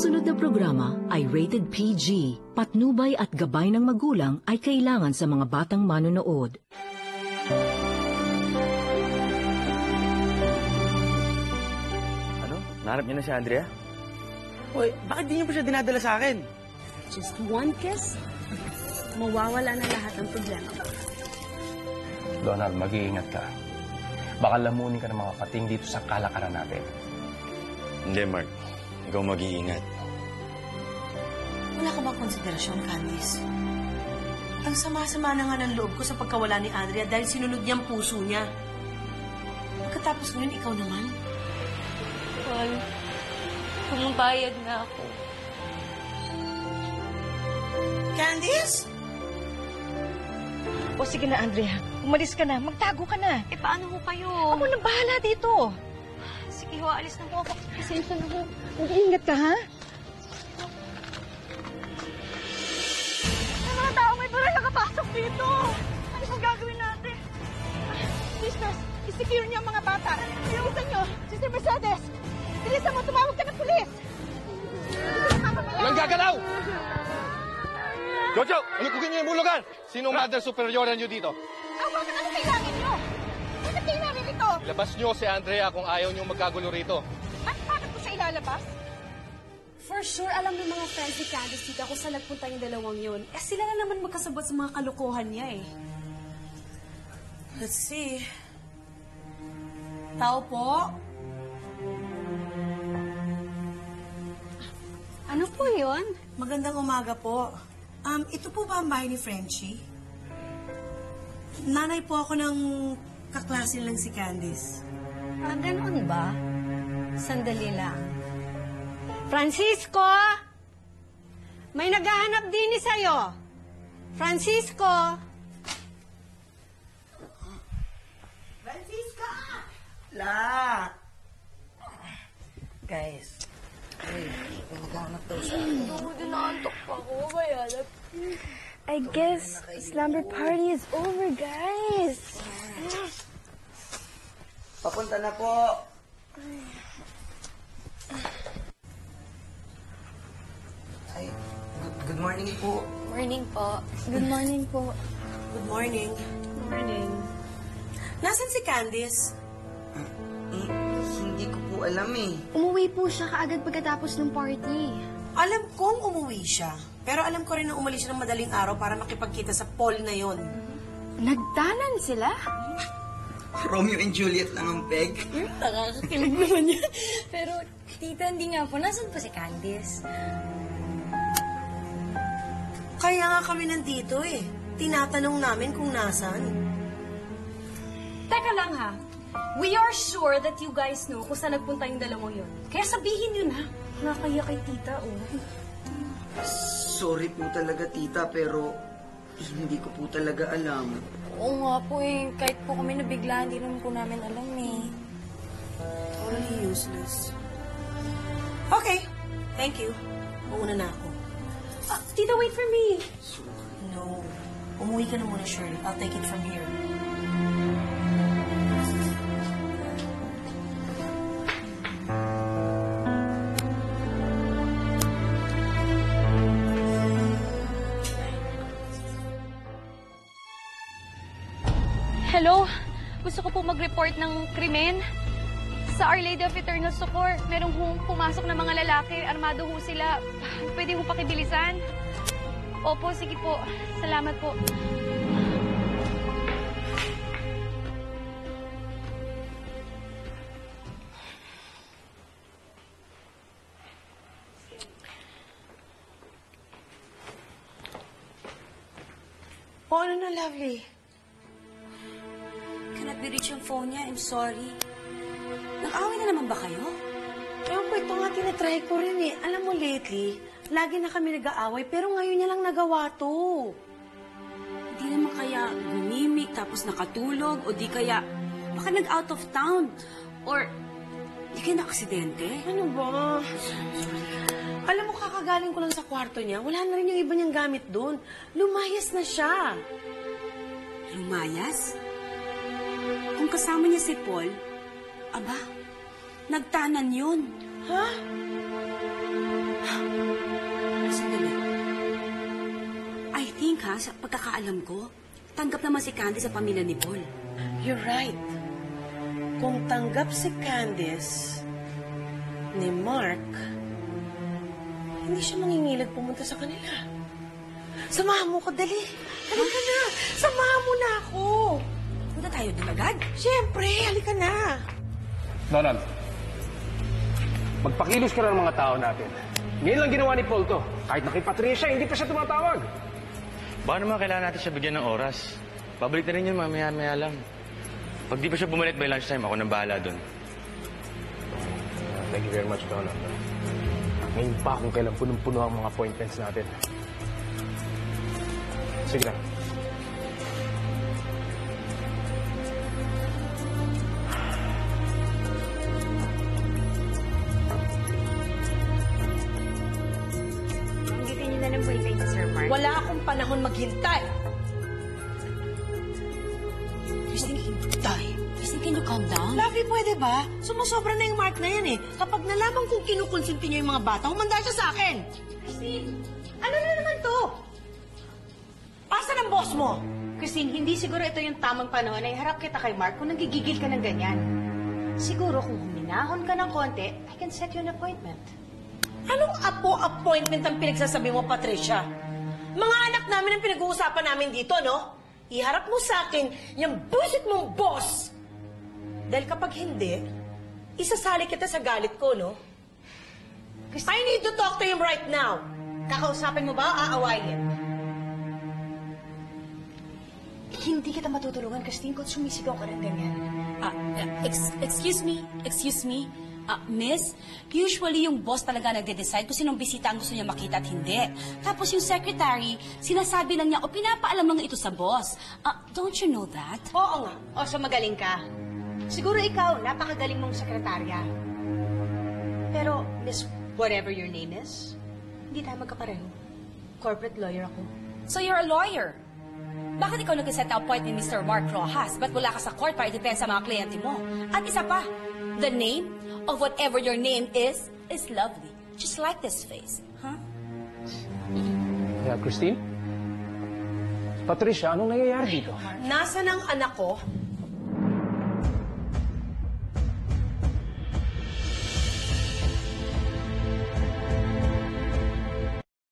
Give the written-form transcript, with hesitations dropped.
susunod na programa ay rated PG. Patnubay at gabay ng magulang ay kailangan sa mga batang manonood. Ano? Nahanap niyo na si Andrea? Hoy, bakit di niyo pa siya dinadala sa akin? Just one kiss, mawawala na lahat ng problema. Donald, mag-iingat ka. Baka lamunin ka ng mga pating dito sa kalakaran natin. Hindi, Mark. Ikaw mag-iingat. Wala ka bang konsiderasyon, Candice? Ang sama-sama na nga ng loob ko sa pagkawala ni Andrea dahil sinunod niya ang puso niya. Pagkatapos ngayon, ikaw naman. Paul, pumapayag na ako. Candice? O sige na, Andrea. Umalis ka na. Magtago ka na. Eh, paano ho kayo? Ako nang bahala dito. Sige ho, alis na po ako. Pasensya na ho. Mag-iingat ka, ha? May mga tao may baril nakapasok dito. Ano pong gagawin natin? Sisters, isecure niyo ang mga bata. Bilisan niyo. Sister Mercedes, bilisan mo. Tumawag ka ng pulis. Walang gagalaw! Jojo, ulupugin niyo yung lugar! Sinong mother superior niyo dito? Bakit ano kailangan niyo? Bakit kailangan ito? Ilabas niyo si Andrea kung ayaw niyo magkagulo rito. At bakit mo siya ilalabas? For sure, alam ng mga friends ni Candice Tita kung saan nagpunta yung dalawang yun. Eh, sila na naman magkasabot sa mga kalokohan niya eh. Let's see. Tao po? Ano po yun? Magandang umaga po. Ito po ba ang bahay ni Frenchie? Nanay po ako ng kaklase lang si Candice. Ganoon ba? Sandali lang. Francisco! May naghahanap din sa'yo. Francisco! Francisca! La! Guys, maghanap daw siya. Dinaantok pa ako. Kaya I guess slumber party is over, guys. Papunta na po. Ay, good morning po. morning po. Good morning po. Good morning. Morning. Nasaan si Candice? Hindi ko po alam eh. Umuwi po siya kaagad pagkatapos ng party. Alam kong umuwi siya. Pero alam ko rin na umalis siya ng madaling araw para makipagkita sa Paul na yon. Nagdanan sila? Romeo and Juliet lang ang peg. Nakakakilig naman yan. Pero, tita, hindi nga po. Nasaan po si Candice? Kaya nga kami nandito eh. Tinatanong namin kung nasaan. Teka lang ha. We are sure that you guys know kung saan nagpunta yung dalawang yun. Kaya sabihin yun ha. Nakakaya kay tita oh. Sorry po talaga, tita, pero hindi ko po talaga alam. Oo nga po eh. Kahit po kami nabigla, hindi naman po namin alam eh. Totally useless. Okay. Thank you. Mauna na ako. Tita, wait for me. No. Umuwi ka na muna, Shirley. I'll take it from here. Hello? Gusto ko po mag-report ng krimen. Sa Our Lady of Eternal Succor, merong pumasok na mga lalaki. Armado ho sila. Pwede ho pakibilisan? Opo, sige po. Salamat po. Oh, ano na, lovely? Cannot be reach yung phone niya. I'm sorry. Nag-away na naman ba kayo? Ewan ko, ito nga tinatry ko rin eh. Alam mo, lately, lagi na kami nag-aaway, pero ngayon niya lang nagawa to. Hindi naman kaya gumimik tapos nakatulog o di kaya baka nag-out of town or di kaya na-aksidente? Ano ba? Alam mo, kakagaling ko lang sa kwarto niya. Wala na rin yung iba niyang gamit doon. Lumayas na siya. Lumayas? Kung kasama niya si Paul, aba, nagtanan yun. Ha? sa pagkakaalam ko, tanggap naman si Candy sa pamilya ni Paul. You're right. Kung tanggap si Candice ni Mark, hindi siya mangingilag pumunta sa kanila. Samahan mo ko, dali. Halika na. Samahan mo na ako. Punta tayo doon agad? Siyempre, halika na. Nonon, magpakilos ka na ng mga tao natin. Ngayon lang ginawa ni Paul to. Kahit nakipatria siya, hindi pa siya tumatawag. Baka naman kailangan natin siya bigyan ng oras. Babalik na rin yun mamaya-maya lang. Pag di pa siya bumalik by lunchtime, ako nang bahala doon. Thank you very much, Nonon. Ngayon pa kung kailan punong-puno ang mga appointments natin. Sige na. Bigyan niyo na ng appointment ni Sir Mark. Wala akong panahon maghintay. Christine, can you calm down? Lovely, pwede ba? Sumusobra na yung Mark na yan eh. Kapag nalaman kong kinukonsinti niya yung mga bata, humanda siya sa akin. Christine, ano na naman to? Asa ng boss mo? Christine, hindi siguro ito yung tamang panahon na iharap kita kay Mark kung nagigigil ka ng ganyan. Siguro kung huminahon ka ng konti, I can set you an appointment. Anong appointment ang pinagsasabi mo, Patricia? Mga anak namin ang pinag-uusapan namin dito, no? Iharap mo sa akin yung busit mong boss. Dahil kapag hindi, isasali kita sa galit ko, no? I need to talk to him right now. Kakausapin mo ba o aawayin? Hindi kita matutulungan, Christine, kung sumisigaw ka ng ganyan. Excuse me. Miss, usually yung boss talaga nagde-decide kung sinong bisita ang gusto niya makita at hindi. Tapos yung secretary, sinasabi lang niya o pinapaalam lang ito sa boss. Don't you know that? Oo nga. O, so magaling ka. Siguro ikaw, napakagaling mong sekretarya. Pero, Miss, whatever your name is, hindi tayo magkapareho. Corporate lawyer ako. So you're a lawyer? Bakit ikaw nag-set na appointment ni Mr. Mark Rojas? Ba't wala ka sa court para i-defend sa mga kliyente mo? At isa pa, the name of whatever your name is lovely. Just like this face. Huh? Yeah, Christine? Patricia, anong nangyayari dito? Nasaan ang anak ko